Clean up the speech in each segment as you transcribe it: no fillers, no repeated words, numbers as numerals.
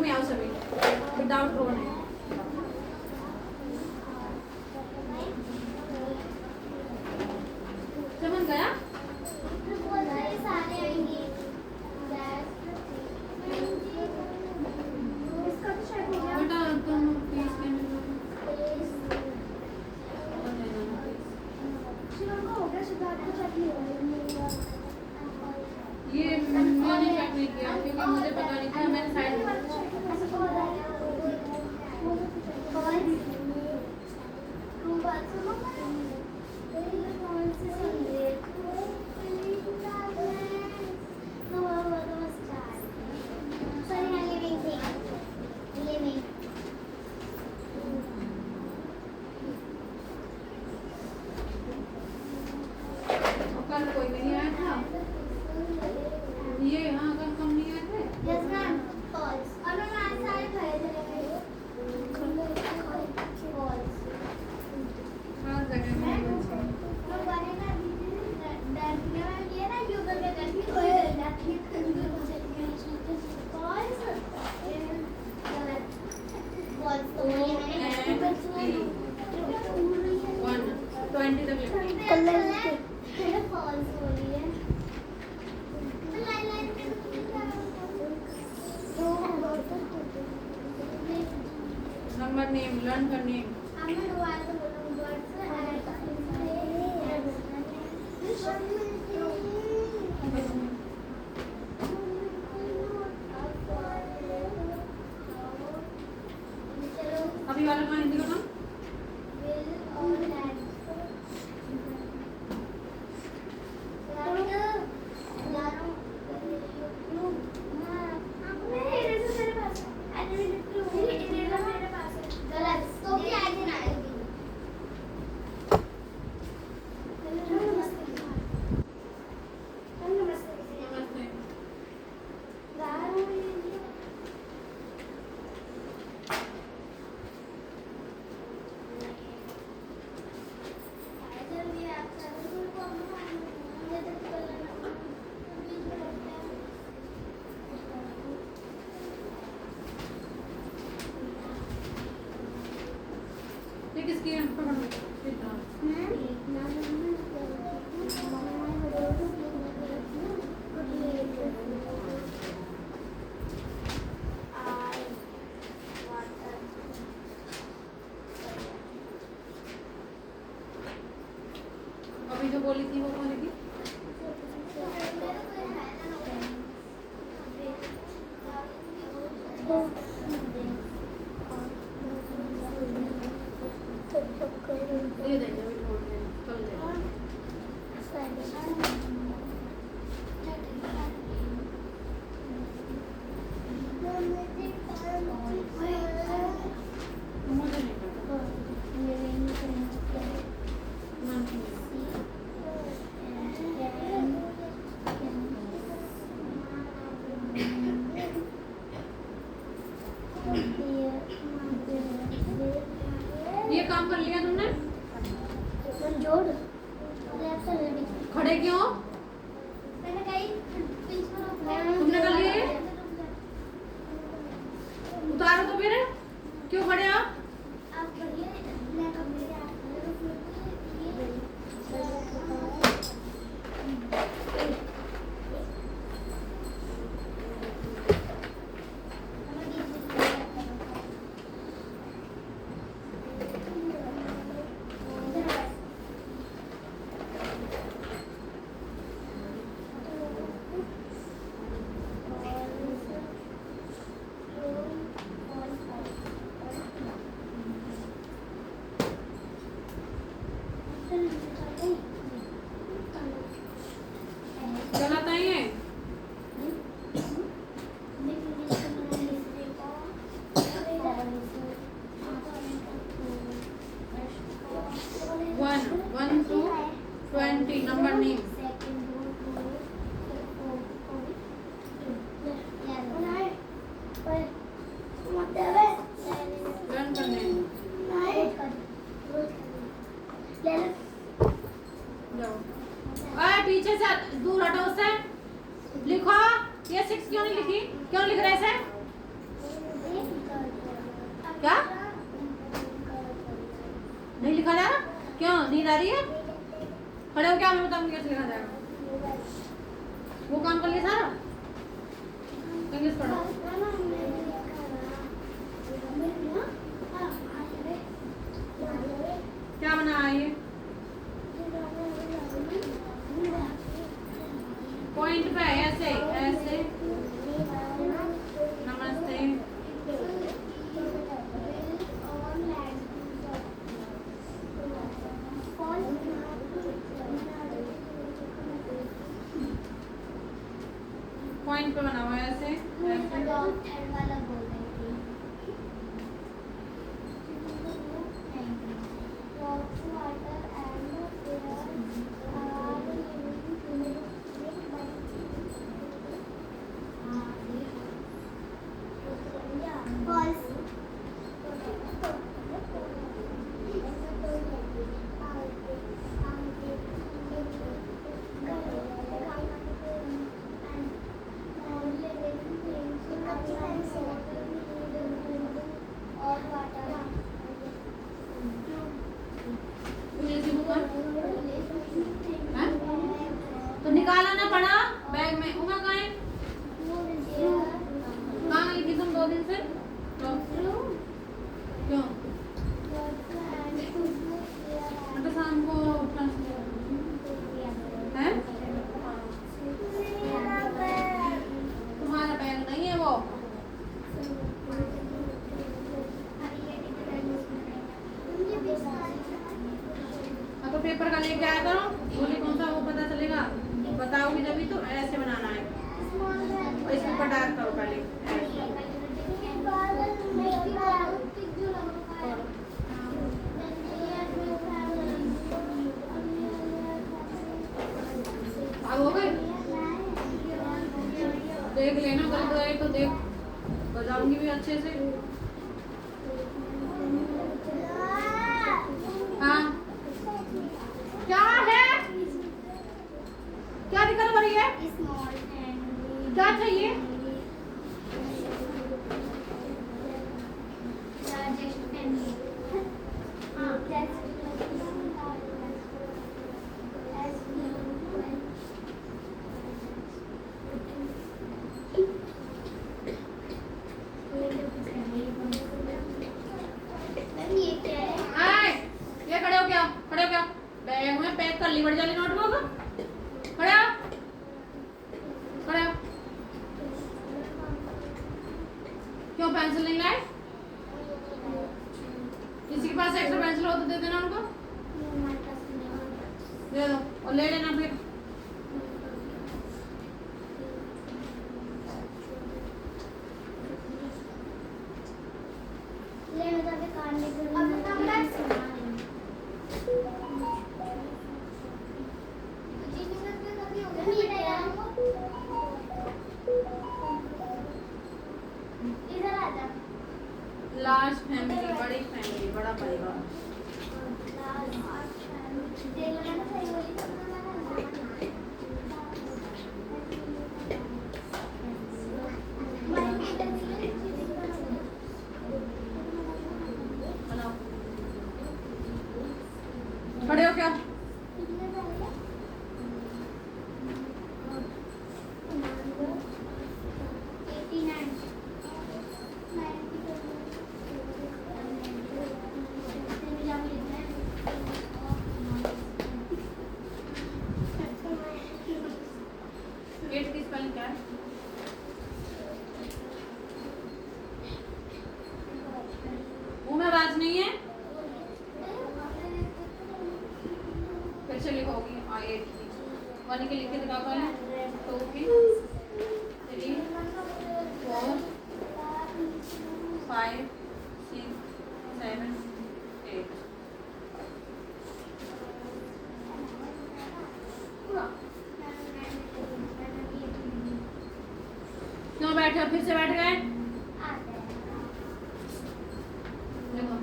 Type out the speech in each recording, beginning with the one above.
में आओ सभी, विदाउट रोने। चमन गया? बेटा तुम प्लीज ये मैंने चेक नहीं किया क्योंकि मुझे पता नहीं था, मैंने साइड में कल कोई भी नहीं आया था ये। हाँ कल कम नहीं आए थे। यस मैम, फॉल्स। और मैम आज सारे खड़े थे फॉल्स। हाँ जगह में तो वाले ना डरने वाली है ना, यूट्यूब पे करती कोई डर जाती है फॉल्स। गलत फॉल्स तो ये मैंने 120 तक लिखना है। फॉल्स बोली है। नंबर नेम लर्न कर नेम। अभी वाला कहाँ हिंदी का नाम? किसकी है? अभी जो बोली थी वो कौन थी? ये देखिए अभी बोल रहे हैं कल देखो। मुझे नहीं पता। ये काम कर लिया तुमने? जोड़ खड़े क्यों? तुमने कर लिए? उतारो तो फिर, क्यों खड़े आप? चलाता ही है। One two 20 number name. Learn करने जाओ। पीछे से दूर हटो उससे। लिखो ये 6 क्यों नहीं लिखी? क्यों लिख रहे से? क्या नहीं लिखा जा रहा? क्यों नींद आ रही है? खड़े हो क्या, मैं बताऊंगी कैसे लिखा जाएगा। वो काम कर लिया सारा, इंग्लिश पढ़ो। क्या बना है ये? पॉइंट पे ऐसे ऐसे। नमस्ते। पॉइंट पे बना हुआ है ऐसे ऐसे। तो निकाला ना पड़ा बैग में। उमा कहाँ है? कहाँ गई थी तुम 2 दिन से? क्यों? मैं तो शाम को है। तुम्हारा बैग नहीं है वो। तो पेपर का लेके आया करो, बोले कौन सा वो पता चलेगा। बताओगी जब तो ऐसे बनाना है और इसके ऊपर डार्क करो पहले। अब हो गए? देख लेना, गलत गए तो देख बजाऊंगी भी अच्छे से। हाँ क्या है? क्या दिक्कत हो रही है? क्या चाहिए? ये खड़े हो क्या? खड़े हो क्या? बैग में पैक कर ली बड़ी जाली नोटबुक। खड़े हो, खड़े हो। क्यों पेंसिल नहीं लाए? किसी के पास एक्स्ट्रा पेंसिल हो तो दे देना उनको। दे दो और ले लेना फिर। लार्ज फैमिली, बड़ी फैमिली, बड़ा परिवार। खड़े हो क्या? वेट की स्पेलिंग क्या है? मुंह में आवाज नहीं है। फिर से लिखोगी। एट की 1 के लिख के दिखाओ पहले। 2 की 3 4 5 6 7 8। क्यों बैठे? फिर से बैठ गए? देखो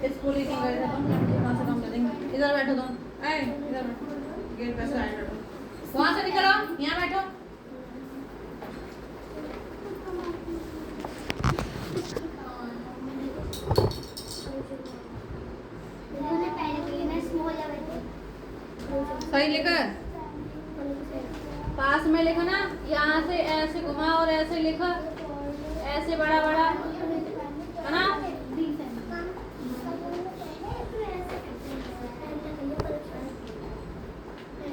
स्कूल ही क्यों गए थे तुम? कहाँ से काम करेंगे? इधर बैठो तुम। ऐ इधर बैठो, गेट पे से आए बैठो। वहाँ से निकलो, यहाँ बैठो। मैंने पहले के लिए मैं स्मॉल लेवल पे सही लिखा पास में लिखो ना, यहाँ से ऐसे घुमा और ऐसे लिखो, ऐसे बड़ा बड़ा है ना।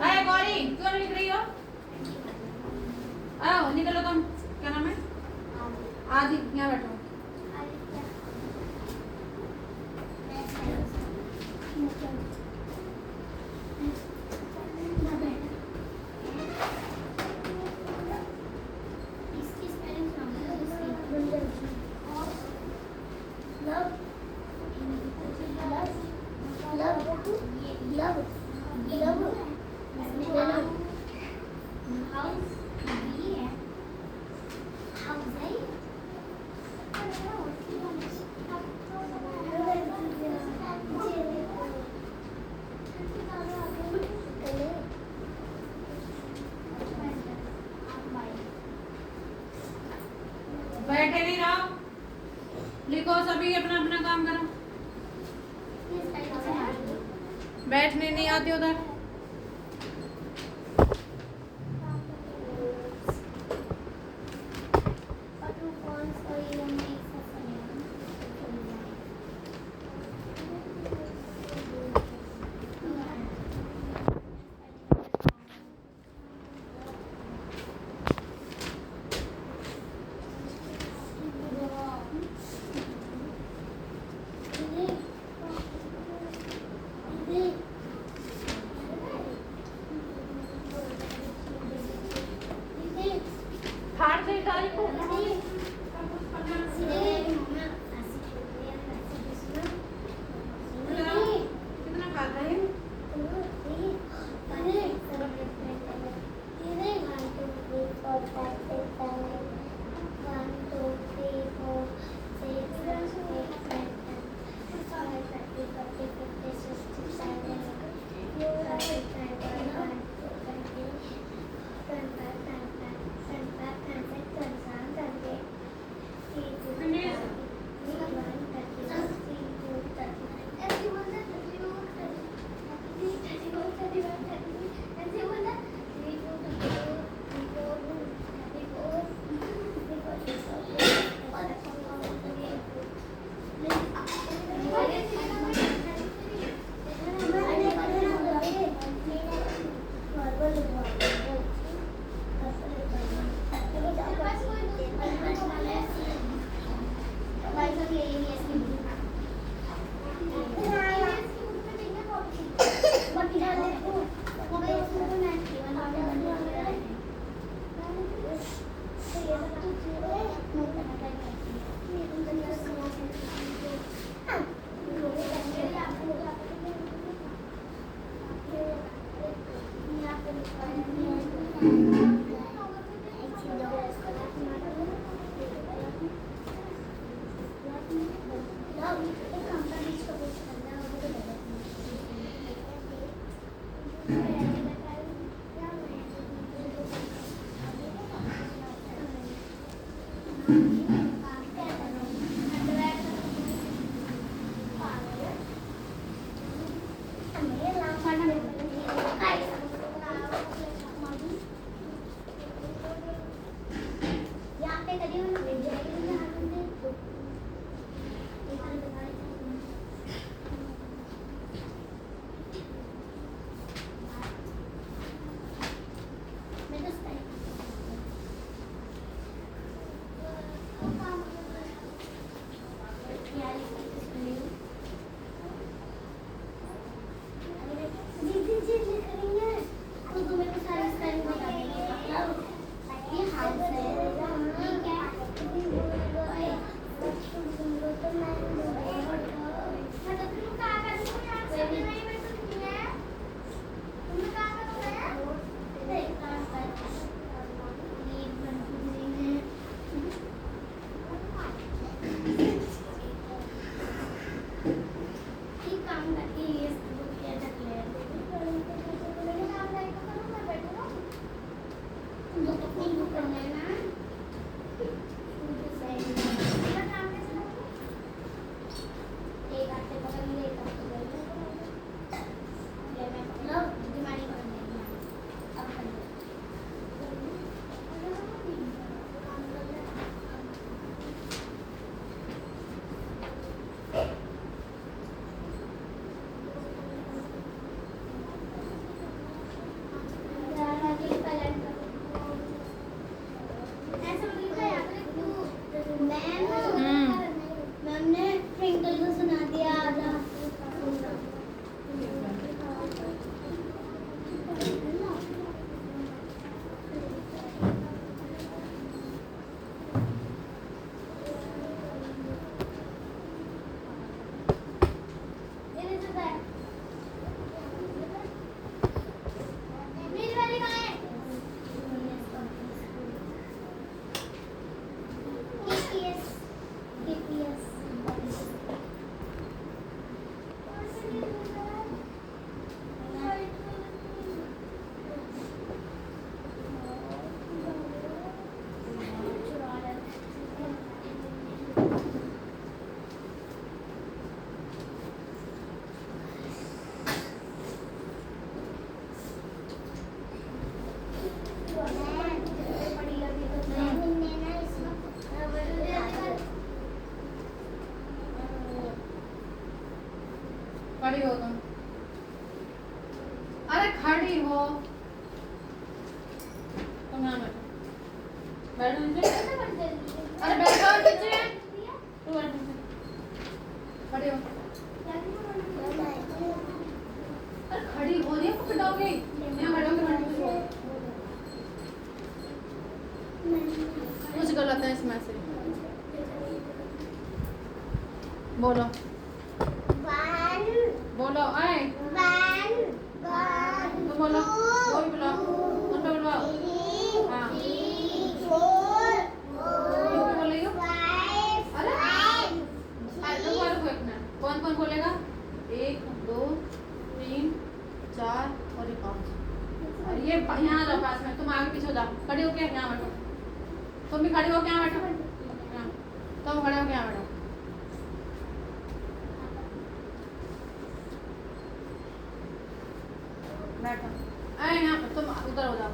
अरे गौरी क्यों नहीं लिख रही हो? आओ निकलो तुम। क्या नाम है? आदि, यहाँ बैठो। बैठे नहीं रहो, लिखो सभी, अपना अपना काम करो। बैठने नहीं आते उधर। खड़ी हो तुम। अरे खड़ी हो तुम। यहाँ बैठो नीचे। अरे बैठो नीचे। तू बैठ नीचे। खड़ी हो। अरे खड़ी हो रही है, पकड़ोगे यहाँ बैठोगे। कुछ गलत है इसमें से। बोलो बोलो। आए तो बोलो। वो भी बोलो। उन पे बोलो। हाँ क्यों बोल रही हो? अरे रुको रुको एक मिनट। कौन कौन बोलेगा? 1 2 3 4 और ये 5। और ये यहाँ आ जाओ पास में। तुम आगे पीछे हो जाओ। खड़ी होके यहाँ बैठो। तुम भी खड़ी होके यहाँ बैठो। तुम खड़े होके यहाँ बैठो। बैठो। आए यहाँ पे। तुम उधर हो जाओ।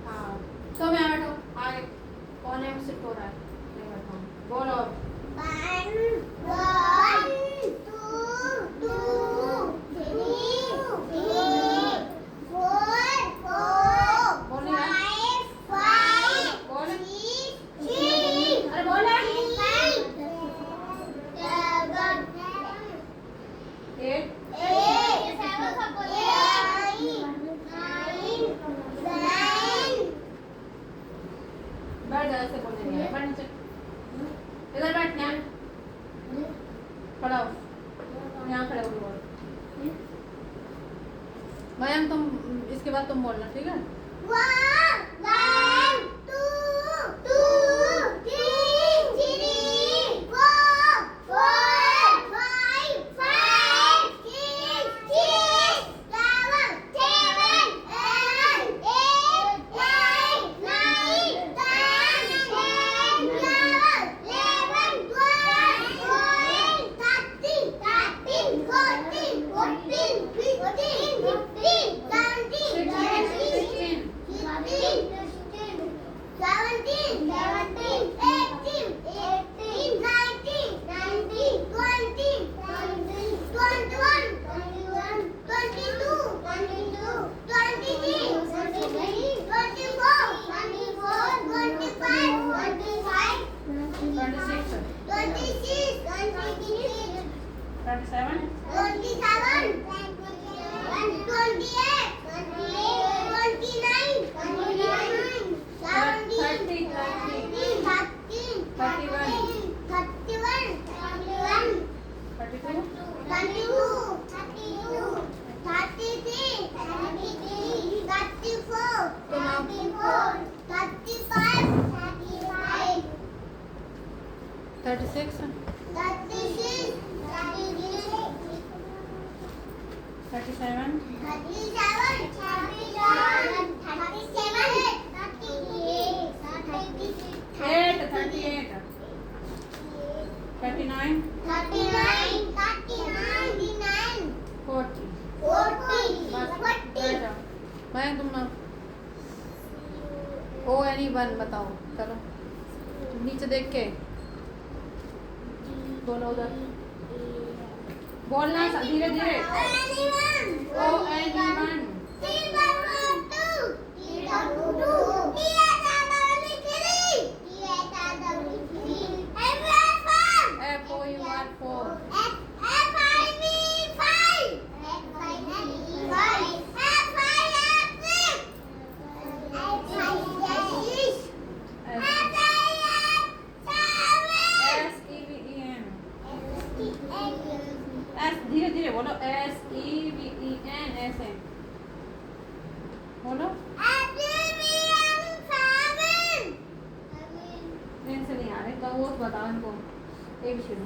हाँ तुम यहाँ बैठो। आगे कोने में शिफ्ट हो रहा है। नहीं बैठो। बोलो। बैठ जा। ऐसे बोलने नहीं है। बैठ नीचे। इधर बैठ। यहाँ खड़ा हो। यहाँ खड़े हो। बोल मयंक तुम इसके बाद तुम बोलना। ठीक है? 1 2 3 4 5 6 7 8 36 37 39 40 मैं तुम O-N-E-1 बताओ। चलो नीचे देख के बोलो। उधर बोलना धीरे धीरे। O-N-E-1 F-O-U-R 4 S-E-V-E-N S धीरे धीरे बोलो। S-E-V-E-N ऐसे बोलो। इनसे नहीं आ रहे तो वो बताओ इनको। एक शुरू